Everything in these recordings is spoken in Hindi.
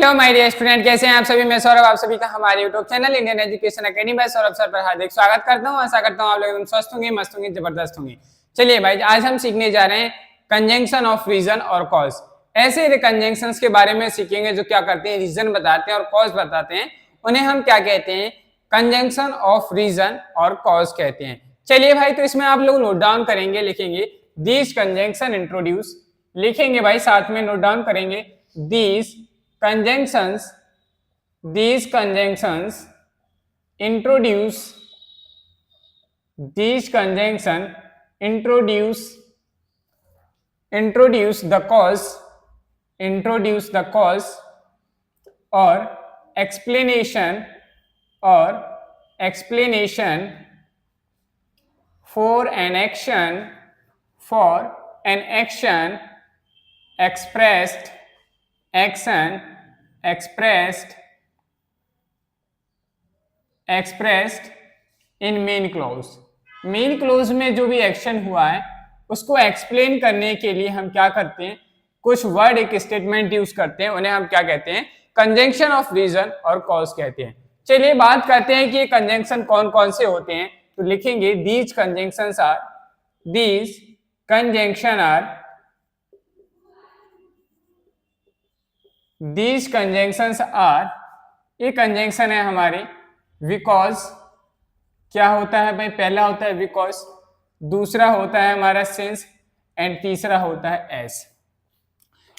हेलो माय डियर स्टूडेंट, कैसे हैं आप सभी। मैं सौरभ, आप सभी का हमारे YouTube channel Indian education academy by Saurabh sir पर हार्दिक स्वागत करता हूं। आशा करता हूं आप लोग एकदम स्वस्थ होंगे, मस्त होंगे, जबरदस्त होंगे। चलिए भाई, आज हम सीखने जा रहे हैं कंजंक्शन ऑफ रीजन और कॉज। ऐसे कंजंक्शंस के बारे में सीखेंगे जो क्या करते हैं, रीजन बताते हैं और कॉज बताते हैं। उन्हें हम क्या कहते हैं, कंजंक्शन ऑफ रीजन और कॉज कहते हैं। चलिए भाई, तो इसमें आप लोग नोट डाउन करेंगे, लिखेंगे दीज कंजंक्शन इंट्रोड्यूस, लिखेंगे भाई साथ में नोट डाउन करेंगे these conjunctions introduce these conjunction introduce the cause or explanation for an action expressed in main clause. Main clause में जो भी एक्शन हुआ है उसको एक्सप्लेन करने के लिए हम क्या करते हैं, कुछ वर्ड, एक स्टेटमेंट यूज करते हैं, उन्हें हम क्या कहते हैं, कंजंक्शन ऑफ रीजन और कॉज कहते हैं। चलिए बात करते हैं कि ये कंजंक्शन कौन कौन से होते हैं। तो लिखेंगे दीज कंजंक्शंस आर ये कंजंक्शन है हमारे बिकॉज। क्या होता है भाई, पहला होता है बिकॉज, दूसरा होता है हमारा सिंस एंड तीसरा होता है एस।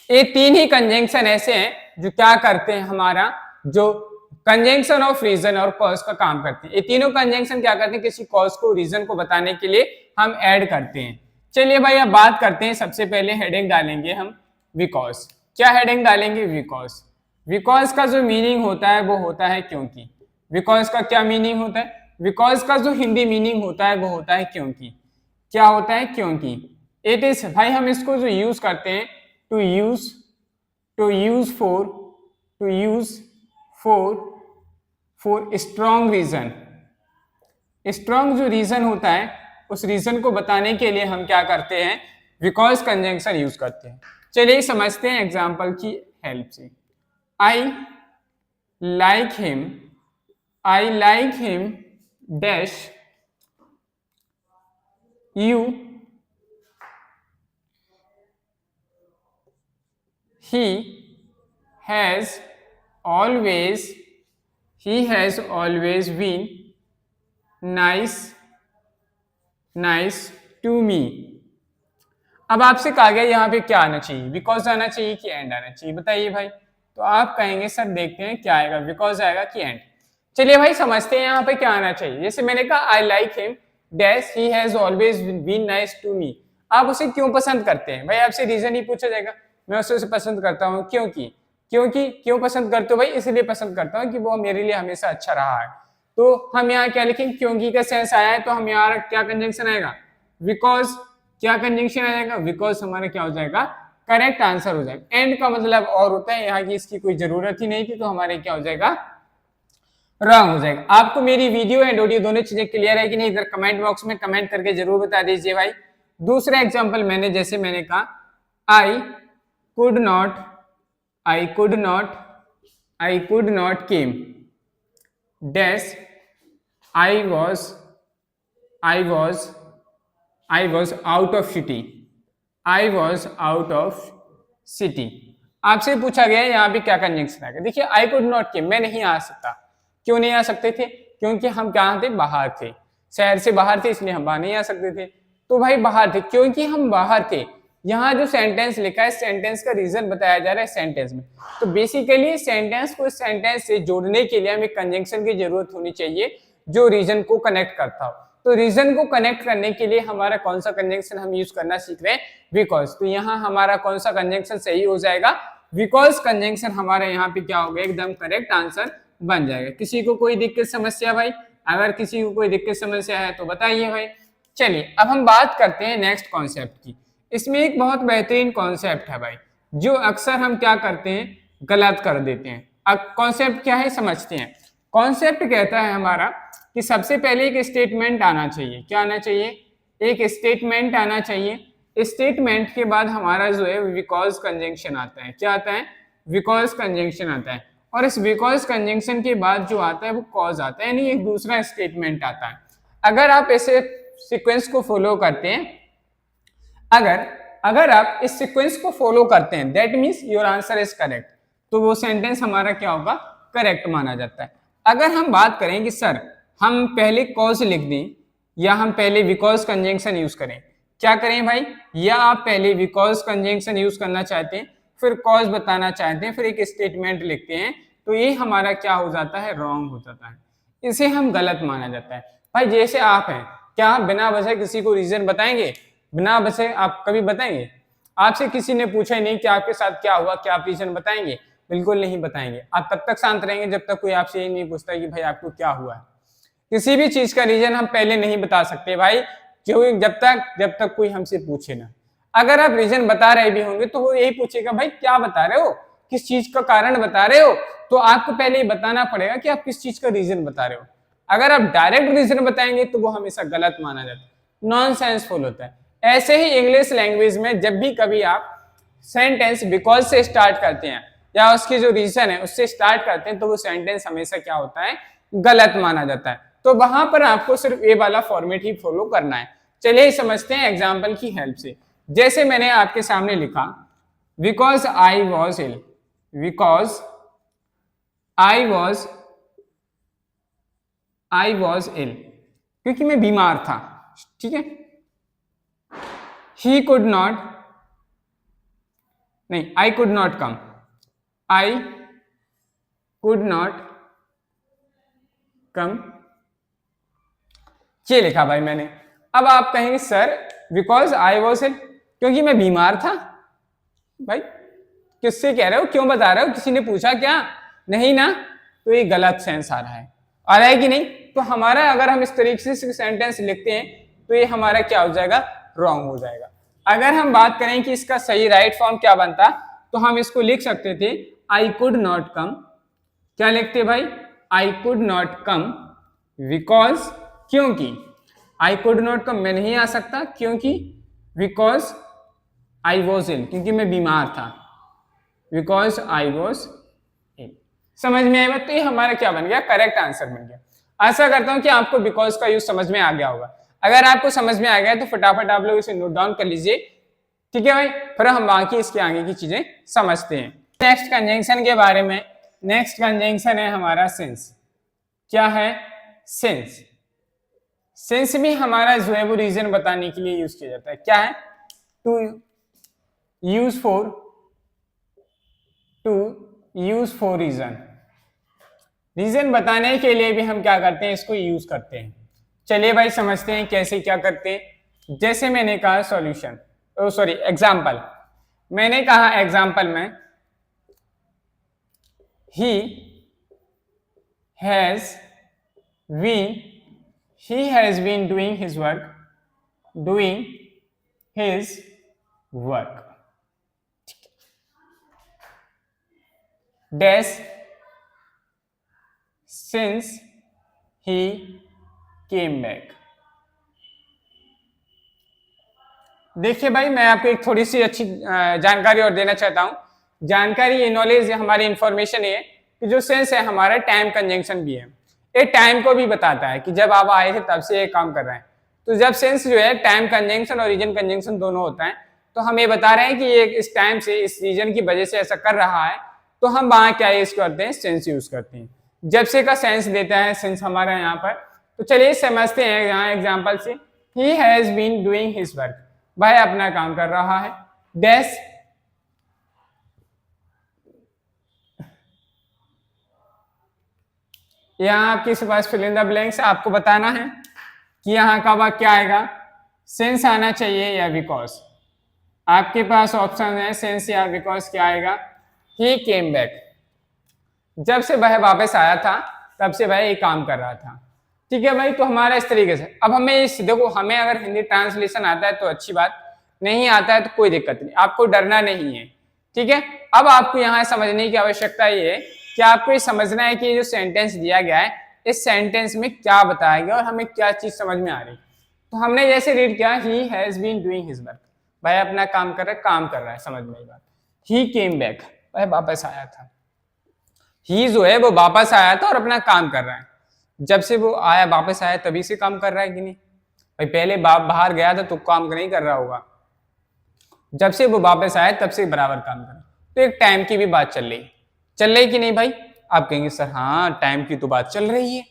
ये तीन ही कंजंक्शन ऐसे हैं जो क्या करते हैं, हमारा जो कंजंक्शन ऑफ रीजन और कॉज का काम करते हैं। ये तीनों कंजंक्शन क्या करते हैं, किसी कॉज को, रीजन को बताने के लिए हम ऐड करते हैं। चलिए भाई अब बात करते हैं, सबसे पहले हेडिंग डालेंगे हम बिकॉज। क्या हेडिंग डालेंगे, बिकॉज। बिकॉज का जो मीनिंग होता है वो होता है क्योंकि। बिकॉज का क्या मीनिंग होता है, बिकॉज का जो हिंदी मीनिंग होता है वो होता है क्योंकि। क्या होता है, क्योंकि। इट इज, भाई हम इसको जो यूज करते हैं, to use for strong reason. Strong जो रीजन होता है उस रीजन को बताने के लिए हम क्या करते हैं, बिकॉज कंजंक्शन यूज करते हैं। चलिए समझते हैं एग्जाम्पल की हेल्प से। I like him dash you, he has always been nice to me। अब आपसे कहा गया यहाँ पे क्या आना चाहिए, बिकॉज आना चाहिए कि एंड आना चाहिए, बताइए भाई। तो आप कहेंगे सर देखते हैं क्या आएगा, बिकॉज आएगा कि एंड। चलिए भाई समझते हैं यहाँ पे क्या आना चाहिए। जैसे मैंने कहा I like him dash he has always been nice to me. आप उसे क्यों पसंद करते हैं भाई, आपसे रीजन ही पूछा जाएगा। मैं उसे पसंद करता हूँ क्योंकि। क्यों पसंद करते हो भाई, इसलिए पसंद करता हूँ कि वो मेरे लिए हमेशा अच्छा रहा है। तो हम यहाँ क्या लिखेंगे, क्योंकि का सेंस आया है तो हम यहाँ क्या कंजंक्शन आएगा, बिकॉज। क्या कंजंक्शन आएगा, बिकॉज हमारा क्या हो जाएगा, करेक्ट आंसर हो जाएगा। एंड का मतलब और होता है, यहाँ की इसकी कोई जरूरत ही नहीं थी, तो हमारे क्या हो जाएगा, रॉन्ग हो जाएगा। आपको मेरी वीडियो एंड ऑडियो दोनों चीजें क्लियर है कि नहीं, इधर कमेंट बॉक्स में कमेंट करके जरूर बता दीजिए भाई। दूसरा एग्जांपल मैंने कहा आई could not came dash I was out of city. आपसे पूछा गया यहाँ पे क्या कंजंक्शन आएगा। देखिए आई कुड नॉट केम, मैं नहीं आ सकता। क्यों नहीं आ सकते थे, क्योंकि हम कहाँ थे, बाहर थे, शहर से बाहर थे, इसलिए हम बाहर नहीं आ सकते थे। तो भाई बाहर थे, क्योंकि हम बाहर थे। यहाँ जो सेंटेंस लिखा है, सेंटेंस का रीजन बताया जा रहा है सेंटेंस में। तो बेसिकली सेंटेंस को सेंटेंस से जोड़ने के लिए हमें कंजंक्शन की जरूरत होनी चाहिए जो रीजन को कनेक्ट करता हो। तो रीजन को कनेक्ट करने के लिए हमारा कौन सा कंजंक्शन हम यूज करना सीख रहे हैं, बिकॉज। तो यहाँ हमारा कौन सा कंजंक्शन सही हो जाएगा, बिकॉज कंजंक्शन हमारा यहाँ पे क्या होगा, एकदम करेक्ट आंसर बन जाएगा। किसी को कोई दिक्कत समस्या भाई, अगर किसी को कोई दिक्कत समस्या है तो बताइए भाई। चलिए अब हम बात करते हैं नेक्स्ट कॉन्सेप्ट की। इसमें एक बहुत बेहतरीन कॉन्सेप्ट है भाई, जो अक्सर हम क्या करते हैं, गलत कर देते हैं। अब कॉन्सेप्ट क्या है समझते हैं। कॉन्सेप्ट कहता है हमारा कि सबसे पहले एक स्टेटमेंट आना चाहिए। क्या आना चाहिए, एक स्टेटमेंट आना चाहिए। स्टेटमेंट के बाद हमारा जो है बिकॉज कंजंक्शन आता है। क्या आता है, बिकॉज कंजंक्शन आता है, और इस बिकॉज कंजंक्शन के बाद जो आता है वो कॉज आता है, यानी एक दूसरा स्टेटमेंट आता है। अगर आप ऐसे सीक्वेंस को फॉलो करते हैं, अगर आप इस सीक्वेंस को फॉलो करते हैं, that means your answer is correct, तो वो सेंटेंस हमारा क्या होगा, करेक्ट माना जाता है। अगर हम बात करें कि सर हम पहले कॉज लिख दें या हम पहले बिकॉज कंजंक्शन यूज करें, क्या करें भाई, या आप पहले बिकॉज कंजंक्शन यूज करना चाहते हैं फिर कॉज बताना चाहते हैं फिर एक स्टेटमेंट लिखते हैं, तो ये हमारा क्या हो जाता है, रॉन्ग हो जाता है, इसे हम गलत माना जाता है। भाई जैसे आप हैं, क्या आप बिना वजह किसी को रीजन बताएंगे, बिना वजह आप कभी बताएंगे, आपसे किसी ने पूछा ही नहीं कि आपके साथ क्या हुआ, क्या आप रीजन बताएंगे, बिल्कुल नहीं बताएंगे। आप तब तक शांत रहेंगे जब तक कोई आपसे ये नहीं पूछता कि भाई आपको क्या हुआ है। किसी भी चीज का रीजन हम पहले नहीं बता सकते भाई, क्योंकि जब तक कोई हमसे पूछे ना। अगर आप रीजन बता रहे भी होंगे तो वो यही पूछेगा भाई क्या बता रहे हो, किस चीज का कारण बता रहे हो, तो आपको पहले ये बताना पड़ेगा कि आप किस चीज का रीजन बता रहे हो। अगर आप डायरेक्ट रीजन बताएंगे तो वो हमेशा गलत माना जाता है, नॉनसेंसफुल होता है। ऐसे ही इंग्लिश लैंग्वेज में जब भी कभी आप सेंटेंस बिकॉज से स्टार्ट करते हैं या उसकी जो रीजन है उससे स्टार्ट करते हैं, तो वो सेंटेंस हमेशा क्या होता है, गलत माना जाता है। तो वहां पर आपको सिर्फ ये वाला फॉर्मेट ही फॉलो करना है। चलिए समझते हैं एग्जाम्पल की हेल्प से। जैसे मैंने आपके सामने लिखा because I was ill, because I was ill, क्योंकि मैं बीमार था, ठीक है। ही कुड नॉट, नहीं, I could not come, I could not come, ये लिखा भाई मैंने। अब आप कहेंगे sir because I was ill, क्योंकि मैं बीमार था। भाई किससे कह रहे हो, क्यों बता रहे हो, किसी ने पूछा क्या, नहीं ना, तो ये गलत सेंस आ रहा है कि नहीं। तो हमारा अगर हम इस तरीके से सेंटेंस लिखते हैं तो ये हमारा क्या हो जाएगा, रॉन्ग हो जाएगा। अगर हम बात करें कि इसका सही राइट फॉर्म क्या बनता, तो हम इसको लिख सकते थे आई कुड नॉट कम, क्या लिखते भाई, आई कुड नॉट कम बिकॉज, क्योंकि आई कुड नॉट कम, मैं नहीं आ सकता, क्योंकि बिकॉज आई वॉज इल, क्योंकि मैं बीमार था, बिकॉज आई वॉज इल। समझ में आया? तो ये हमारा क्या बन गया, करेक्ट आंसर बन गया। आशा करता हूं कि आपको बिकॉज का यूज समझ में आ गया होगा। अगर आपको समझ में आ गया तो फटाफट आप लोग इसे नोट डाउन कर लीजिए, ठीक है भाई। फिर हम बाकी इसके आगे की चीजें समझते हैं। नेक्स्ट कंजंक्शन के बारे में, नेक्स्ट कंजंक्शन है हमारा सिंस। क्या है, सिंस। सिंस भी हमारा जो है वो रीजन बताने के लिए यूज किया जाता है। क्या है, to use for reason, reason बताने के लिए भी हम क्या करते हैं, इसको यूज करते हैं। चलिए भाई समझते हैं कैसे क्या करते हैं। जैसे मैंने कहा सॉल्यूशन, सॉरी एग्जाम्पल, मैंने कहा एग्जाम्पल में he has been doing his work dash since he came back। देखिए भाई मैं आपको एक थोड़ी सी अच्छी जानकारी और देना चाहता हूं। जानकारी, ये नॉलेज, हमारी इंफॉर्मेशन ये कि जो सेंस है हमारा टाइम कंजंक्शन भी है। ये टाइम को भी बताता है कि जब आप आए थे तब से ये काम कर रहे हैं। तो जब सेंस जो है टाइम कंजंक्शन और रीजन कंजंक्शन दोनों होता है, तो हम ये बता रहे हैं कि ये इस टाइम से, इस रीजन की वजह से ऐसा कर रहा है, तो हम वहां क्या यूज करते हैं, सेंस यूज करते हैं। जब से का सेंस देता है सेंस हमारा यहाँ पर। तो चलिए समझते हैं यहाँ एग्जाम्पल से। He has been doing his work, भाई अपना काम कर रहा है, डैश यहाँ आपके पास फिल इन द ब्लैंक्स, आपको बताना है कि यहाँ का वाक्य क्या आएगा, सेंस आना चाहिए या बिकॉज। आपके पास ऑप्शन है सेंस या बिकॉज, क्या आएगा, ही केम बैक, जब से वह वापस आया था तब से वह ये काम कर रहा था। ठीक है भाई, तो हमारा इस तरीके से। अब हमें इस देखो, हमें अगर हिंदी ट्रांसलेशन आता है तो अच्छी बात, नहीं आता है तो कोई दिक्कत नहीं, आपको डरना नहीं है, ठीक है। अब आपको यहाँ समझने की आवश्यकता ये है कि आपको ये समझना है कि जो सेंटेंस दिया गया है इस सेंटेंस में क्या बताया गया और हमें क्या चीज समझ में आ रही। तो हमने जैसे रीड किया, he has been doing his work, भाई अपना काम कर रहा है, समझ में आई बात। ही केम बैक, वह वापस आया था। ही जो है वो वापस आया था और अपना काम कर रहा है। जब से वो आया वापस आया तभी से काम कर रहा है कि नहीं भाई? पहले बाप बाहर गया था तो काम नहीं कर रहा होगा, जब से वो वापस आया तब से बराबर काम कर रहा है। तो एक टाइम की भी बात चल रही कि नहीं भाई? आप कहेंगे सर हाँ टाइम की तो बात चल रही है,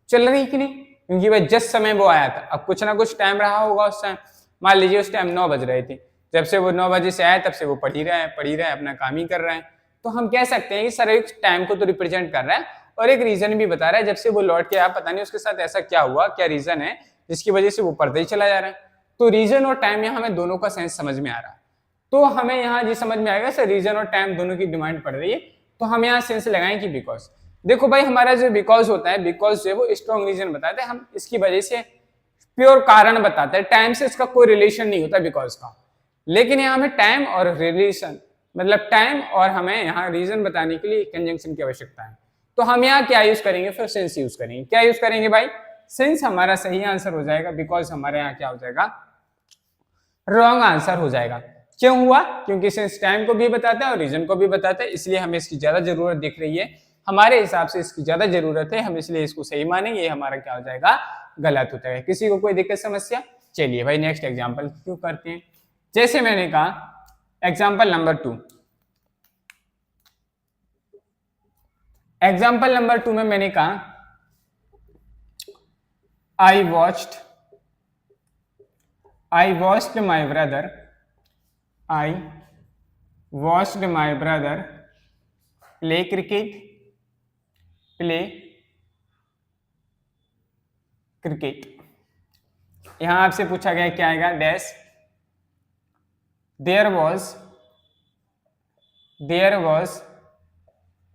चल रही कि नहीं? क्योंकि भाई जिस समय वो आया था अब कुछ ना कुछ टाइम रहा होगा उस टाइम। मान लीजिए उस टाइम 9 बज रहे थे, जब से वो 9 बजे से आया तब से वो पढ़ ही रहा है अपना काम ही कर रहा है। तो हम कह सकते हैं कि सर एक टाइम को तो रिप्रेजेंट कर रहा है और एक रीजन भी बता रहा है, जब से वो लौट के आया पता नहीं उसके साथ ऐसा क्या हुआ, क्या रीजन है जिसकी वजह से वो पढ़ते ही चला जा रहा है। तो रीजन और टाइम यहाँ हमें दोनों का सेंस समझ में आ रहा है। तो हमें यहाँ जी समझ में आएगा सर रीजन और टाइम दोनों की डिमांड पड़ रही है, तो हम यहाँ सेंस लगाएं कि बिकॉज। देखो भाई हमारा जो बिकॉज होता है, बिकॉज जो है वो स्ट्रॉन्ग रीजन बताते हैं, हम इसकी वजह से प्योर कारण बताते हैं, टाइम से इसका कोई रिलेशन नहीं होता बिकॉज का। लेकिन यहाँ हमें टाइम और रिलेशन मतलब टाइम और हमें यहाँ रीजन बताने के लिए कंजंक्शन की आवश्यकता है। तो हम यहाँ क्या यूज करेंगे? फिर सेंस यूज करेंगे। क्या यूज करेंगे भाई? सेंस हमारा सही आंसर हो जाएगा, बिकॉज हमारे यहाँ क्या हो जाएगा? रॉन्ग आंसर हो जाएगा। क्यों हुआ? क्योंकि सेंस टाइम को भी बताता है और रीजन को भी बताता है, इसलिए हमें इसकी ज्यादा जरूरत दिख रही है। हमारे हिसाब से इसकी ज्यादा जरूरत है, हम इसलिए इसको सही मानेंगे। ये हमारा क्या हो जाएगा? गलत होता है। किसी को कोई दिक्कत समस्या? चलिए भाई नेक्स्ट एग्जाम्पल क्यों करते हैं। जैसे मैंने कहा एग्जाम्पल नंबर 2, एग्जाम्पल नंबर 2 में मैंने कहा I watched my brother play cricket. यहां आपसे पूछा गया क्या आएगा? Dash there was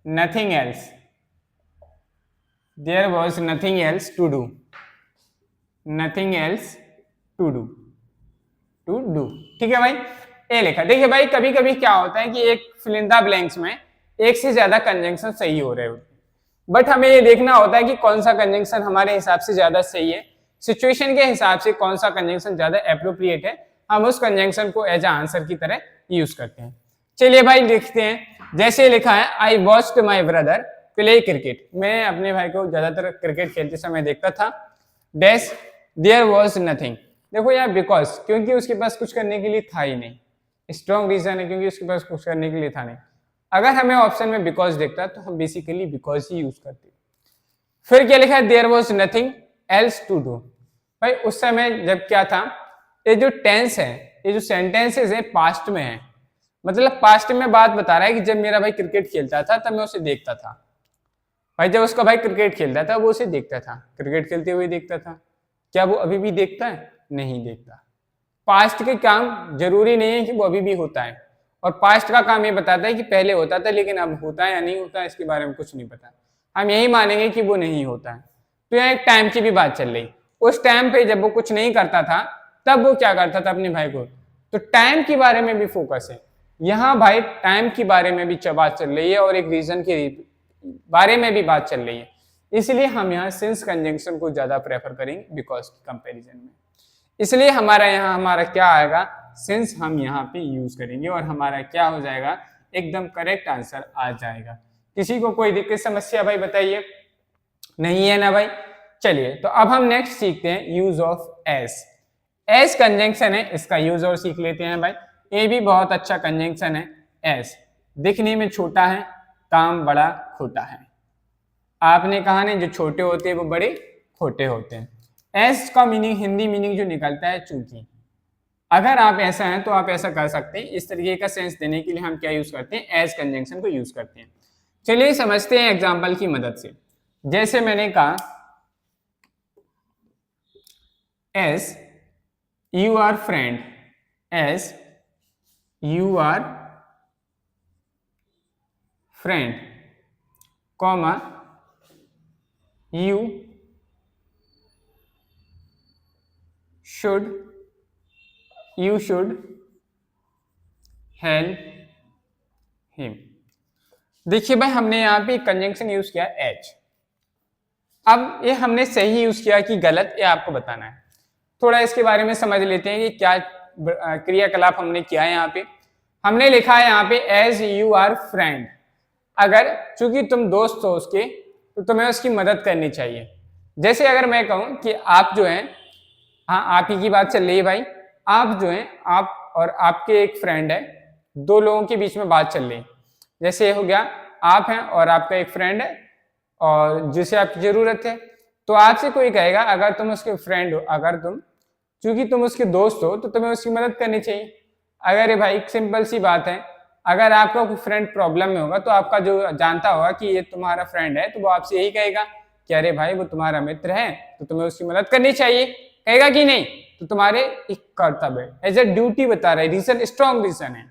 nothing else to do. ठीक है भाई, ए लिखा। देखिए भाई कभी कभी क्या होता है कि एक फिल इन द ब्लैंक्स में एक से ज्यादा कंजंक्शन सही हो रहे होते हैं, बट हमें ये देखना होता है कि कौन सा कंजंक्शन हमारे हिसाब से ज्यादा सही है, सिचुएशन के हिसाब से कौन सा कंजंक्शन ज्यादा एप्रोप्रिएट है, हम उस कंजंक्शन को एज आंसर की तरह यूज करते हैं। चलिए भाई लिखते हैं। जैसे लिखा है I watched my brother play cricket, मैं अपने भाई को ज्यादातर क्रिकेट खेलते समय देखता था। डैश देयर वॉज नथिंग, देखो यार बिकॉज, क्योंकि उसके पास कुछ करने के लिए था ही नहीं। स्ट्रॉन्ग रीजन है क्योंकि उसके पास कुछ करने के लिए था नहीं। अगर हमें ऑप्शन में बिकॉज देखता तो हम बेसिकली बिकॉज ही यूज करते। फिर क्या लिखा है? There was nothing else to do. भाई उस समय जब क्या था, ये जो टेंस है, ये जो सेंटेंसेस है पास्ट में है, मतलब पास्ट में बात बता रहा है कि जब मेरा भाई क्रिकेट खेलता था तब मैं उसे देखता था। भाई जब उसका भाई क्रिकेट खेलता था वो उसे देखता था, क्रिकेट खेलते हुए देखता था। क्या वो अभी भी देखता है? नहीं देखता। पास्ट के काम जरूरी नहीं है कि वो अभी भी होता है, और पास्ट का काम ये बताता है कि पहले होता था लेकिन अब होता है या नहीं होता है इसके बारे में कुछ नहीं पता। हम यही मानेंगे कि वो नहीं होता है। तो यहाँ एक टाइम की भी बात चल रही। उस टाइम पे जब वो कुछ नहीं करता था तब वो क्या करता था अपने भाई को, तो टाइम के बारे में भी फोकस है यहाँ भाई, टाइम के बारे में भी बात चल रही है और एक रीजन के बारे में भी बात चल रही है, इसलिए हम यहाँ सिंस कंजंक्शन को ज्यादा प्रेफर करेंगे बिकॉज के कंपैरिजन में। इसलिए हमारा क्या आएगा? सिंस हम यहाँ पे यूज करेंगे और हमारा क्या हो जाएगा? एकदम करेक्ट आंसर आ जाएगा। किसी को कोई दिक्कत समस्या भाई बताइए? नहीं है ना भाई? चलिए तो अब हम नेक्स्ट सीखते हैं use of S. S conjunction है, इसका यूज और सीख लेते हैं भाई। ये भी बहुत अच्छा कंजंक्शन है। एस दिखने में छोटा है, काम बड़ा खोटा है। आपने कहा नहीं जो छोटे होते हैं वो बड़े खोटे होते हैं। एस का मीनिंग, हिंदी मीनिंग जो निकलता है चूंकि। अगर आप ऐसा हैं तो आप ऐसा कर सकते हैं। इस तरीके का सेंस देने के लिए हम क्या यूज करते हैं? एस कंजंक्शन को यूज करते हैं। चलिए समझते हैं एग्जाम्पल की मदद से। जैसे मैंने कहा as you are friend, as you are friend, comma you should help him। देखिए भाई हमने यहाँ पे कंजंक्शन यूज किया एच। अब ये हमने सही यूज किया कि गलत, ये आपको बताना है। थोड़ा इसके बारे में समझ लेते हैं कि क्या क्रियाकलाप हमने किया है यहाँ पे। हमने लिखा है यहाँ पे एज यू आर फ्रेंड, अगर चूंकि तुम दोस्त हो उसके तो तुम्हें उसकी मदद करनी चाहिए। जैसे अगर मैं कहूँ कि आप जो हैं, हाँ आप ही की बात चल रही है भाई, आप जो हैं, आप और आपके एक फ्रेंड है, दो लोगों के बीच में बात चल रही है। जैसे हो गया आप हैं और आपका एक फ्रेंड है और जिसे आपकी जरूरत है, तो आपसे कोई कहेगा अगर तुम उसके फ्रेंड हो, अगर तुम चूंकि तुम उसके दोस्त हो तो तुम्हें उसकी मदद करनी चाहिए। अगर ये भाई सिंपल सी बात है, अगर आपका कोई फ्रेंड प्रॉब्लम में होगा तो आपका जो जानता होगा कि ये तुम्हारा फ्रेंड है तो वो आपसे यही कहेगा कि अरे भाई वो तुम्हारा मित्र है तो तुम्हें उसकी मदद करनी चाहिए, कहेगा कि नहीं? तो तुम्हारे एक कर्तव्य है, एज ए ड्यूटी बता रहा है, रीजन स्ट्रॉन्ग रीजन है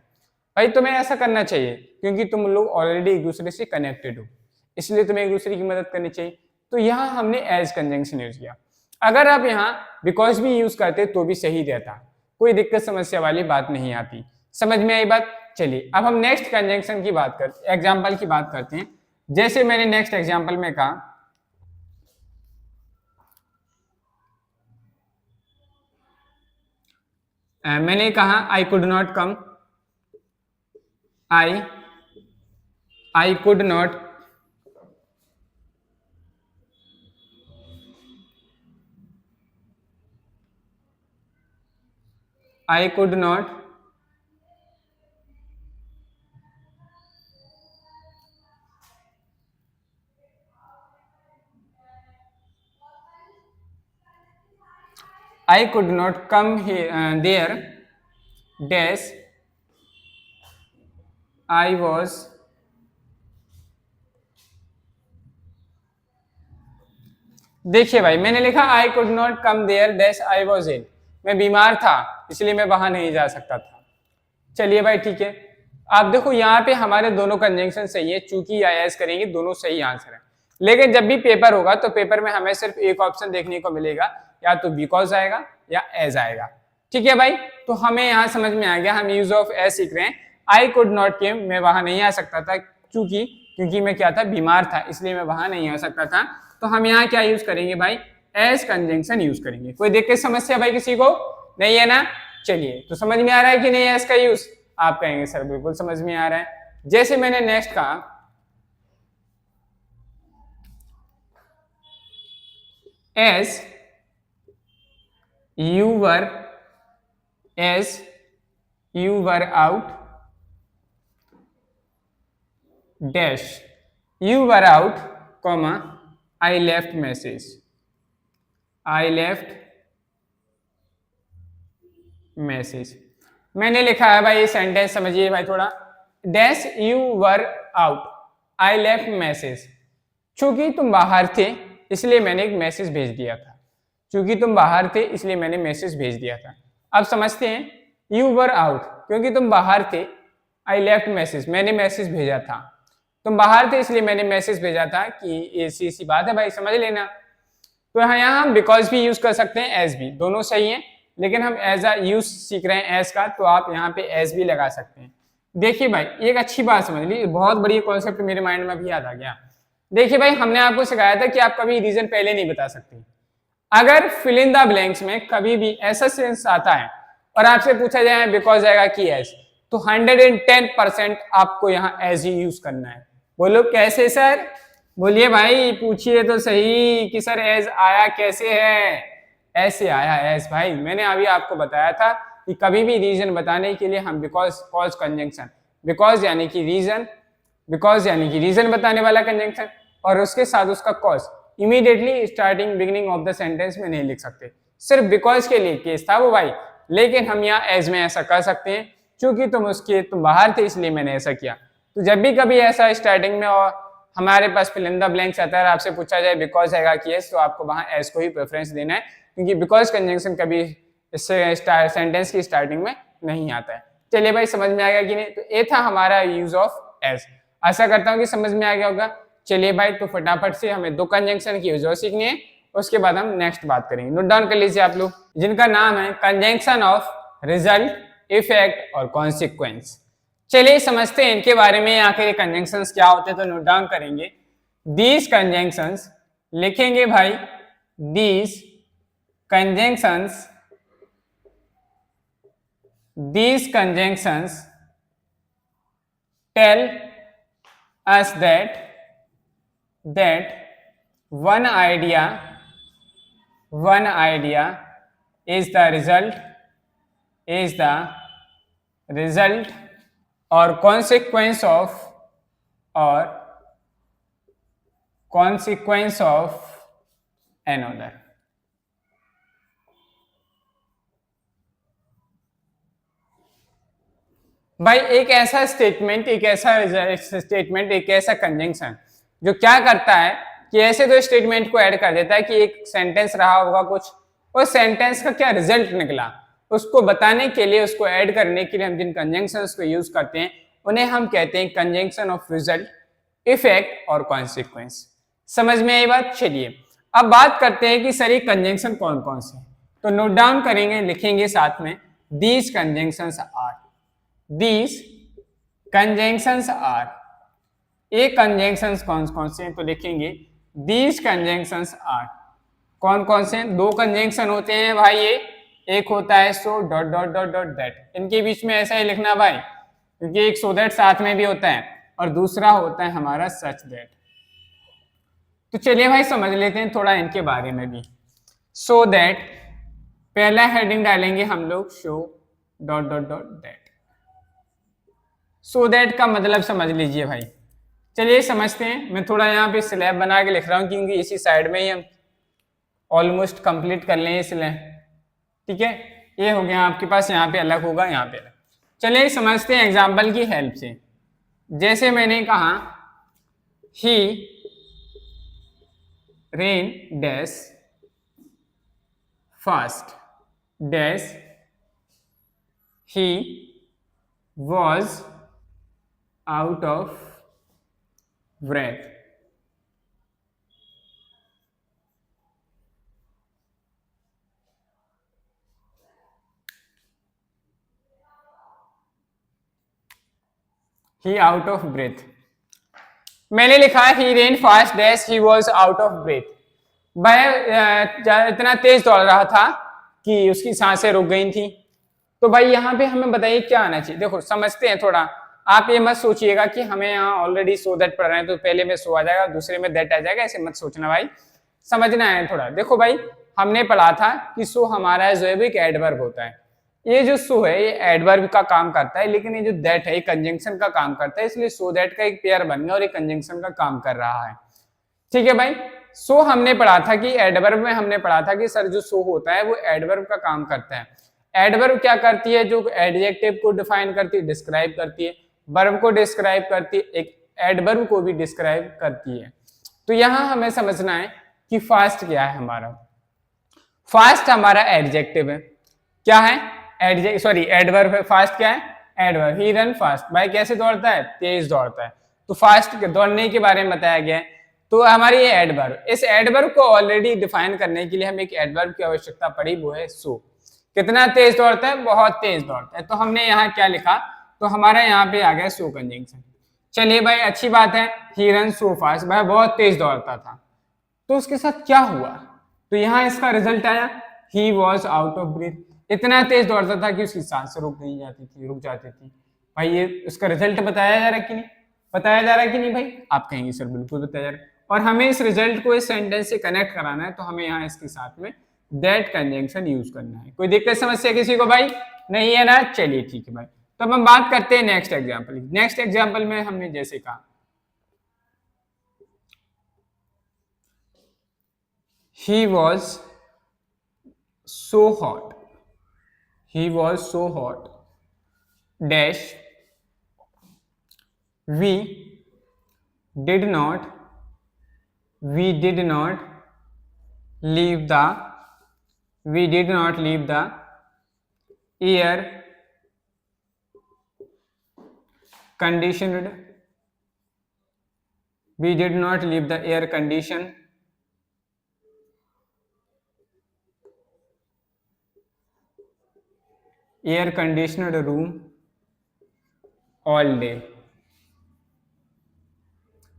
भाई, तुम्हें ऐसा करना चाहिए क्योंकि तुम लोग ऑलरेडी एक दूसरे से कनेक्टेड हो, इसलिए तुम्हें एक दूसरे की मदद करनी चाहिए। तो यहाँ हमने एज कंजंक्शन यूज किया। अगर आप यहाँ बिकॉज भी यूज करते तो भी सही रहता, कोई दिक्कत समस्या वाली बात नहीं आती। समझ में आई बात? चलिए अब हम नेक्स्ट कंजंक्शन की बात करते, एग्जाम्पल की बात करते हैं। जैसे मैंने नेक्स्ट एग्जाम्पल में कहा, मैंने कहा आई could not come, I could not I could not come here there dash I was देखिए भाई मैंने लिखा I could not come there dash I was ill, मैं बीमार था इसलिए मैं वहां नहीं जा सकता था। चलिए भाई ठीक है, आप देखो यहाँ पे हमारे दोनों कंजंक्शन सही है, चूंकि या एज करेंगे दोनों सही आंसर है। लेकिन जब भी पेपर होगा तो पेपर में हमें सिर्फ एक ऑप्शन देखने को मिलेगा, या तो बिकॉज आएगा या एज आएगा। ठीक है भाई, तो हमें यहाँ समझ में आ गया, हम यूज ऑफ एज सीख रहे हैं। आई कुड नॉट केम, मैं वहां नहीं आ सकता था क्योंकि मैं क्या था, बीमार था, इसलिए मैं वहां नहीं आ सकता था। तो हम यहाँ क्या यूज करेंगे भाई, एज कंजंक्शन यूज करेंगे। कोई दिक्कत समस्या भाई किसी को नहीं है ना? चलिए तो समझ में आ रहा है कि नहीं एज का यूज? आप कहेंगे सर बिल्कुल समझ में आ रहा है। जैसे मैंने नेक्स्ट कहा as you were out dash you were out comma I left message, I left message। मैंने लिखा है भाई ये सेंटेंस समझिए भाई थोड़ा, dash you were out I left message, चूंकि तुम बाहर थे इसलिए मैंने एक मैसेज भेज दिया था, चूंकि तुम बाहर थे इसलिए मैंने मैसेज भेज दिया था। अब समझते हैं, यू वर आउट क्योंकि तुम बाहर थे, आई लेफ्ट मैसेज मैंने मैसेज भेजा था, तुम बाहर थे इसलिए मैंने मैसेज भेजा था कि ऐसी सी बात है भाई, समझ लेना। तो यहाँ हम बिकॉज भी यूज कर सकते हैं, एज भी, दोनों सही हैं, लेकिन हम एज अ यूज सीख रहे हैं एज का, तो आप यहाँ पे एज भी लगा सकते हैं। देखिए भाई एक अच्छी बात समझ ली, बहुत बड़ी कॉन्सेप्ट मेरे माइंड में भी याद आ गया। देखिए भाई हमने आपको सिखाया था कि आप कभी रीजन पहले नहीं बता सकते। अगर फिल इन द ब्लैंक्स में कभी भी ऐसा सेंस आता है और आपसे पूछा जाए बिकॉज आएगा कि एज, तो 110% आपको यहाँ एज ही यूज करना है। बोलो कैसे सर? बोलिए भाई, पूछिए तो सही कि सर एज आया कैसे है? ऐसे आया एज भाई। मैंने अभी आपको बताया था कि कभी भी रीजन बताने के लिए हम बिकॉज कॉज कंजंक्शन, बिकॉज यानी कि रीजन, बिकॉज यानी कि रीजन बताने वाला कंजंक्शन और उसके साथ उसका cause immediately starting beginning of the sentence में नहीं लिख सकते। सिर्फ बिकॉज के लिए केस था वो भाई, लेकिन हम यहाँ एज में ऐसा कर सकते हैं, क्योंकि तुम बाहर थे इसलिए मैंने ऐसा किया। तो जब भी कभी ऐसा स्टार्टिंग में और हमारे पास फिल इन द ब्लैंक्स आता है, आपसे पूछा जाए बिकॉज आएगा कि एस, तो आपको वहां एस को ही प्रेफरेंस देना है, क्योंकि बिकॉज कंजंक्शन कभी इससे सेंटेंस की स्टार्टिंग में नहीं आता है। चलिए भाई समझ में आ गया कि नहीं? तो ये था हमारा यूज ऑफ एस। आशा करता हूँ कि समझ में आ गया होगा। चलिए भाई तो फटाफट से हमें दो कंजंक्शन की यूज और सीखनी है, उसके बाद हम नेक्स्ट बात करेंगे। नोट डाउन कर लीजिए आप लोग, जिनका नाम है कंजंक्शन ऑफ रिजल्ट, इफेक्ट और कॉन्सिक्वेंस। चलिए समझते हैं इनके बारे में, आखिर कंजंक्शंस क्या होते हैं। तो नोट डाउन करेंगे दीज कंजंक्शंस, लिखेंगे भाई these conjunctions tell us that one idea is the result or consequence of another. भाई एक ऐसा स्टेटमेंट, एक ऐसा कंजंक्शन जो क्या करता है कि ऐसे तो स्टेटमेंट को ऐड कर देता है कि एक सेंटेंस रहा होगा कुछ, और सेंटेंस का क्या रिजल्ट निकला उसको बताने के लिए, उसको ऐड करने के लिए हम जिन कंजंक्शंस को यूज करते हैं उन्हें हम कहते हैं कंजंक्शन ऑफ रिजल्ट, इफेक्ट और कॉन्सिक्वेंस। समझ में आई बात? चलिए अब बात करते हैं कि सर ये कंजंक्शन कौन कौन से हैं। तो नोट डाउन करेंगे, लिखेंगे साथ में, दीज कंजंक्शंस आर। ये कंजंक्शंस कौन कौन से हैं? तो लिखेंगे दीज कंजंक्शंस आर। कौन कौन से हैं? दो कंजंक्शन होते हैं भाई, ये एक होता है so dot dot dot dot that, इनके बीच में ऐसा ही लिखना भाई, क्योंकि एक सो दैट साथ में भी होता है और दूसरा होता है हमारा सच दैट। तो चलिए भाई समझ लेते हैं थोड़ा इनके बारे में भी। सो दैट, पहला हेडिंग डालेंगे हम लोग, show dot dot dot that. So that का मतलब समझ लीजिए भाई। चलिए समझते हैं, मैं थोड़ा यहाँ पे स्लैब बना के लिख रहा हूँ क्योंकि इसी साइड में ही हम ऑलमोस्ट कंप्लीट कर लें स्लैब। ठीक है, ये हो गया आपके पास, यहाँ पे अलग होगा, यहाँ पे अलग। चलिए समझते हैं एग्जाम्पल की हेल्प से। जैसे मैंने कहा he ran dash fast dash, he was out of breath. He out of breath. मैंने लिखा he ran fast dash he was out of breath। वह इतना तेज दौड़ रहा था कि उसकी सांसें रुक गई थी। तो भाई यहाँ पे हमें बताइए क्या आना चाहिए। देखो समझते हैं थोड़ा, आप ये मत सोचिएगा कि हमें यहाँ ऑलरेडी सो दैट पढ़ रहे हैं तो पहले में सो आ जाएगा दूसरे में दैट आ जाएगा, ऐसे मत सोचना भाई, समझना है थोड़ा। देखो भाई हमने पढ़ा था कि सो हमारा जो है एक एडवर्ब होता है। ये जो सो है ये एडवर्ब का काम करता है, लेकिन ये जो दैट है ये कंजंक्शन का काम करता है, इसलिए सो दैट का एक पेयर बन गया और ये कंजंक्शन का काम कर रहा है। ठीक है भाई, सो हमने पढ़ा था कि एडवर्ब में हमने पढ़ा था कि सर जो सो होता है वो एडवर्ब का काम करता है। एडवर्ब क्या करती है? जो एडजेक्टिव को डिफाइन करती है, डिस्क्राइब करती है, वर्ब को डिस्क्राइब करती है, एक एडवर्ब को भी डिस्क्राइब करती है। तो यहां हमें समझना है कि फास्ट क्या है हमारा। फास्ट हमारा एडजेक्टिव है। क्या है? एडवर्ब है। फास्ट क्या है? एडवर्ब। ही रन फास्ट, भाई कैसे दौड़ता है? तेज दौड़ता है। तो फास्ट दौड़ने के बारे में बताया गया है। तो हमारी ये एडवर्ब, इस एडवर्ब को ऑलरेडी डिफाइन करने के लिए हमें एक एडवर्ब की आवश्यकता पड़ी, वो है सो। कितना तेज दौड़ता है? बहुत तेज दौड़ता है। तो हमने यहाँ क्या लिखा? तो हमारा यहाँ पे आ गया सो कंजंक्शन। चलिए भाई अच्छी बात है, ही रन सो फास्ट, भाई बहुत तेज दौड़ता था। तो उसके साथ क्या हुआ? तो यहाँ इसका रिजल्ट आया, he was out of breath. इतना तेज दौड़ता था कि उसकी सांसें रुक जाती थी। भाई ये उसका रिजल्ट बताया जा रहा है कि नहीं? बताया जा रहा है कि नहीं भाई? आप कहेंगे सर बिल्कुल बताया जा रहा है। और हमें इस रिजल्ट को इस सेंटेंस से कनेक्ट कराना है, तो हमें यहाँ इसके साथ में दैट कंजंक्शन यूज करना है। कोई दिक्कत समस्या किसी को भाई? नहीं है ना? चलिए ठीक है भाई। तो अब हम बात करते हैं नेक्स्ट एग्जांपल। नेक्स्ट एग्जांपल में हमने जैसे कहा he was so hot dash we did not leave the air conditioned room all day।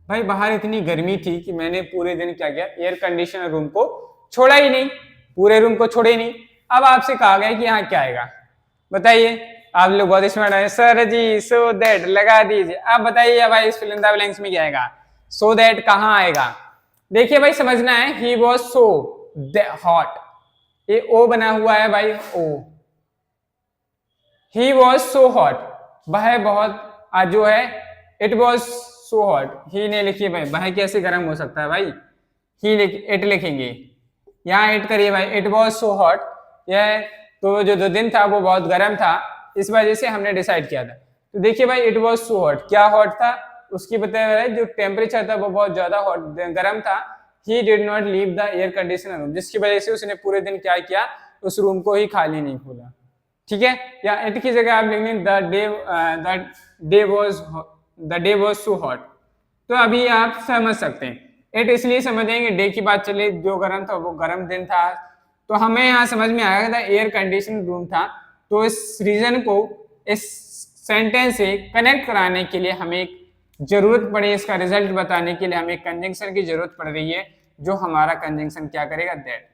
भाई बाहर इतनी गर्मी थी कि मैंने पूरे दिन क्या किया? एयर कंडीशनर रूम को छोड़ा ही नहीं, पूरे रूम को छोड़े ही नहीं। अब आपसे कहा गया कि यहाँ क्या आएगा? बताइए। आप लोग बहुत स्मार्ट है सर जी। सो दैट लगा दीजिए। आप बताइए भाई इस फिल इन द ब्लैंक्स में क्या आएगा? सो दैट कहाँ आएगा? देखिए भाई समझना है, ही वॉज सो हॉट, ये ओ बना हुआ है भाई, ओ। ही वॉज सो हॉट, वह बहुत जो है, इट वॉज सो हॉट, ही नहीं लिखिए भाई, वह कैसे गर्म हो सकता है भाई, ही इट लिखेंगे, यहाँ इट करिए भाई, इट वॉज सो हॉट, यह तो जो दिन था वो बहुत गर्म था, इस वजह से हमने डिसाइड किया था। तो देखिए भाई इट वॉज सो हॉट, क्या हॉट था, उसकी बताया जो टेम्परेचर था वो बहुत ज्यादा हॉट गर्म था। He did not leave the air conditioner room, जिसकी वजह से उसने पूरे दिन क्या किया, उस रूम को ही खाली नहीं खोला। ठीक है, या इट की जगह आप लिख लें the day was so hot. तो अभी आप समझ सकते हैं, इट इसलिए समझेंगे डे की बात चले, जो गर्म था वो गर्म दिन था, तो हमें यहाँ समझ में आया था एयर कंडीशन रूम था। तो इस रीजन को इस सेंटेंस से कनेक्ट कराने के लिए हमें एक जरूरत पड़ी, इसका रिजल्ट बताने के लिए हमें कंजंक्शन की जरूरत पड़ रही है, जो हमारा कंजंक्शन क्या करेगा, दैट।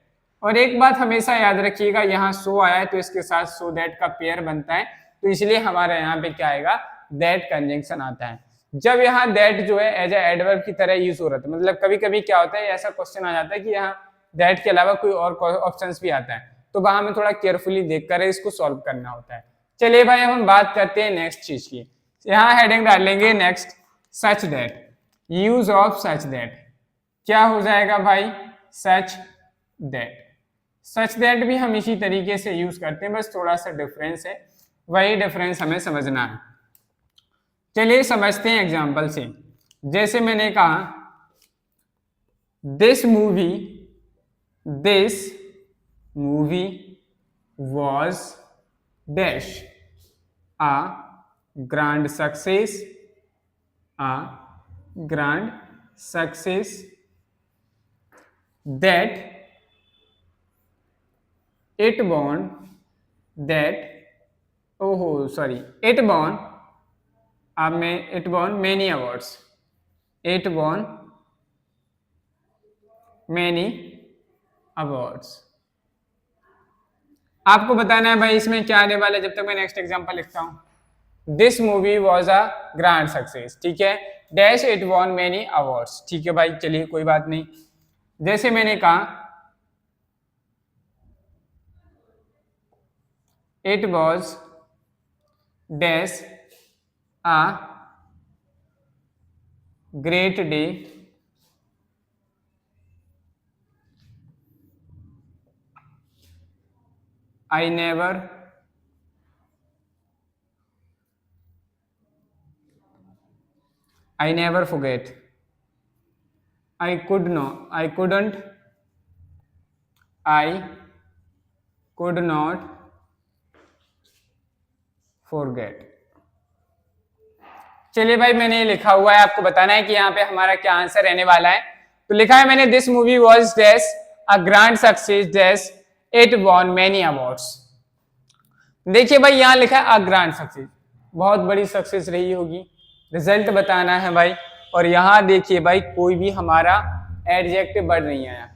और एक बात हमेशा याद रखिएगा, यहाँ सो आया है तो इसके साथ सो दैट का पेयर बनता है, तो इसलिए हमारे यहाँ पे क्या आएगा, दैट कंजंक्शन आता है। जब यहाँ दैट जो है एज ए एडवर्ब की तरह यूज हो रहा है, मतलब कभी कभी क्या होता है, ऐसा क्वेश्चन आ जाता है कि यहाँ दैट के अलावा कोई और ऑप्शंस भी आता है, तो वहां हमें थोड़ा केयरफुली देखकर इसको सॉल्व करना होता है। चलिए भाई हम बात करते हैं नेक्स्ट चीज की, यहाँ हेडिंग डाल लेंगे next, such that, use of such that, क्या हो जाएगा भाई, सच दैट। सच दैट भी हम इसी तरीके से यूज करते हैं, बस थोड़ा सा डिफरेंस है, वही डिफरेंस हमें समझना है। चलिए समझते हैं एग्जांपल से। जैसे मैंने कहा this movie was dash a grand success, that it won many awards, it won many awards। आपको बताना है भाई इसमें क्या आने वाला है, जब तक मैं नेक्स्ट एग्जांपल लिखता हूं। This movie was a grand success, ठीक है, dash it won many awards, ठीक है भाई, चलिए कोई बात नहीं। जैसे मैंने कहा it was dash a great day I never forget, I could not forget। चलिए भाई मैंने ये लिखा हुआ है, आपको बताना है कि यहाँ पे हमारा क्या आंसर रहने वाला है। तो लिखा है मैंने this movie was dash a grand success dash it won many awards. देखिए भाई यहाँ लिखा है अ ग्रैंड सक्सेस, बहुत बड़ी सक्सेस रही होगी, रिजल्ट बताना है भाई। और यहाँ देखिए भाई कोई भी हमारा एडजेक्टिव वर्ड नहीं आया,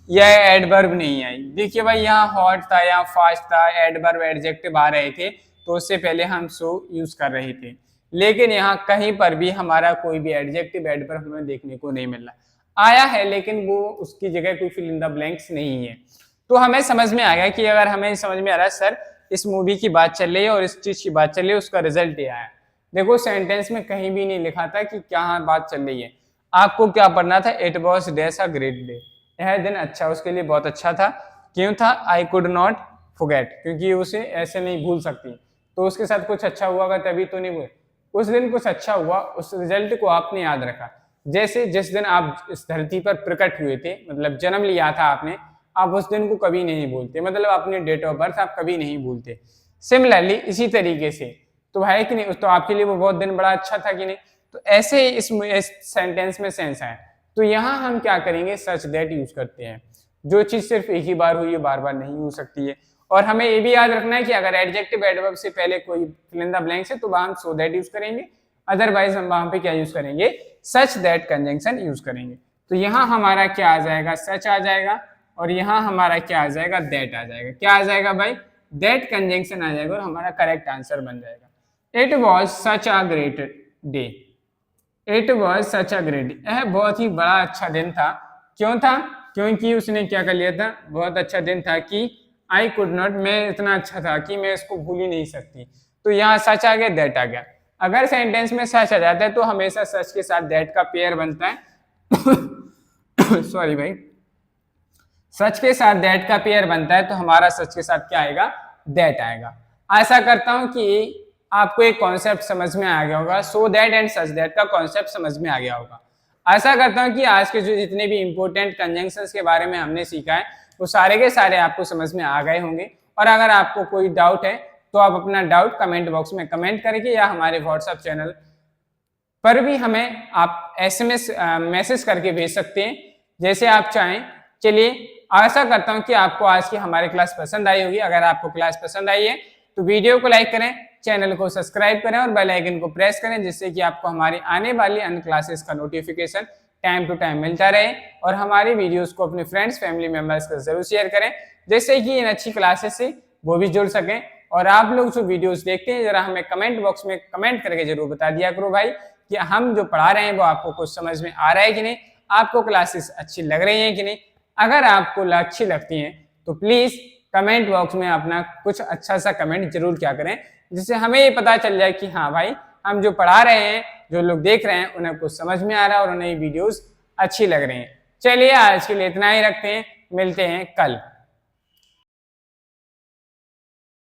यह एडवर्ब नहीं आई। देखिए भाई यहाँ हॉट था, यहाँ फास्ट था, एडवर्ब एडजेक्टिव आ रहे थे, तो उससे पहले हम सो यूज कर रहे थे, लेकिन यहाँ कहीं पर भी हमारा कोई भी एडजेक्टिव एडवर्ब हमें देखने को नहीं मिल रहा। आया है लेकिन वो उसकी जगह कोई फिल इन द ब्लैंक्स नहीं है। तो हमें समझ में आ गया कि अगर हमें समझ में आ रहा है सर इस मूवी की बात चल रही है और इस चीज की बात चल रही है, उसका रिजल्ट ये आया। देखो सेंटेंस में कहीं भी नहीं लिखा था कि क्या बात चल रही है, आपको क्या पढ़ना था, it was dash a great day, यह दिन अच्छा उसके लिए बहुत अच्छा था। क्यों था, आई कुड नॉट फॉरगेट, क्योंकि उसे ऐसे नहीं भूल सकती, तो उसके साथ कुछ अच्छा हुआ तभी तो नहीं भूल, उस दिन कुछ अच्छा हुआ, उस रिजल्ट को आपने याद रखा। जैसे जिस दिन आप इस धरती पर प्रकट हुए थे, मतलब जन्म लिया था आपने, आप उस दिन को कभी नहीं भूलते, मतलब अपने डेट ऑफ बर्थ आप कभी नहीं भूलते। सिमिलरली इसी तरीके से तो है कि नहीं, तो आपके लिए वो बहुत दिन बड़ा अच्छा था कि नहीं। तो ऐसे ही इस सेंटेंस में सेंस है। तो यहाँ हम क्या करेंगे, सच दैट यूज करते हैं। जो चीज सिर्फ एक ही बार हुई है बार बार नहीं हो सकती है। और हमें ये भी याद रखना है कि अगर एडजेक्टिव एडवर्ब से पहले कोई फिल इन द ब्लैंक्स है तो वहां हम सो दैट यूज करेंगे, अदरवाइज हम वहां पे क्या यूज करेंगे, सच दैट कंजंक्शन यूज करेंगे। तो यहाँ हमारा क्या आ जाएगा, सच आ जाएगा, और यहाँ हमारा क्या आ जाएगा, दैट आ जाएगा। क्या आ जाएगा भाई, दैट कंजंक्शन आ जाएगा और हमारा करेक्ट आंसर बन जाएगा। It was such a great day. It was such a great day, यह बहुत ही बड़ा अच्छा दिन था। क्यों था? क्योंकि उसने क्या कर लिया था, बहुत अच्छा दिन था कि आई कुड नॉट, मैं इतना अच्छा था कि मैं इसको भूल ही नहीं सकती। तो यहाँ सच आ गया, दैट आ गया। अगर सेंटेंस में सच आ जाता है तो हमेशा सच के साथ दैट का पेयर बनता है। सॉरी भाई, सच के साथ दैट का पेयर बनता है तो हमारा सच के साथ क्या आएगा, दैट आएगा। आशा करता हूं कि आपको एक कॉन्सेप्ट समझ में आ गया होगा, so that and such that का कॉन्सेप्ट समझ में आ गया होगा। आशा करता हूं कि आज के जो जितने भी इंपॉर्टेंट कंजंक्शंस के बारे में हमने सीखा है वो सारे के सारे आपको समझ में आ गए होंगे। और अगर आपको कोई डाउट है तो आप अपना डाउट कमेंट बॉक्स में कमेंट करके या हमारे व्हाट्सएप चैनल पर भी हमें आप SMS मैसेज करके भेज सकते हैं, जैसे आप चाहें। चलिए, आशा करता हूं कि आपको आज की हमारी क्लास पसंद आई होगी। अगर आपको क्लास पसंद आई है तो वीडियो को लाइक करें, चैनल को सब्सक्राइब करें और बेल आइकन को प्रेस करें, जिससे कि आपको हमारी आने वाली अन्य क्लासेस का नोटिफिकेशन टाइम टू टाइम मिलता रहे। और हमारी वीडियोस को अपने फ्रेंड्स फैमिली मेंबर्स के जरूर शेयर करें, जिससे कि इन अच्छी क्लासेस से वो भी जुड़ सकें। और आप लोग जो वीडियोस देखते हैं जरा हमें कमेंट बॉक्स में कमेंट करके जरूर बता दिया करो भाई कि हम जो पढ़ा रहे हैं वो आपको कुछ समझ में आ रहा है कि नहीं, आपको क्लासेस अच्छी लग रही हैं कि नहीं। अगर आपको अच्छी लगती हैं तो प्लीज कमेंट बॉक्स में अपना कुछ अच्छा सा कमेंट जरूर क्या करें, जिससे हमें ये पता चल जाए कि हाँ भाई, हम जो पढ़ा रहे हैं, जो लोग देख रहे हैं, उन्हें कुछ समझ में आ रहा है और उन्हें वीडियोस अच्छी लग रही हैं। चलिए, आज के लिए इतना ही रखते हैं, मिलते हैं कल।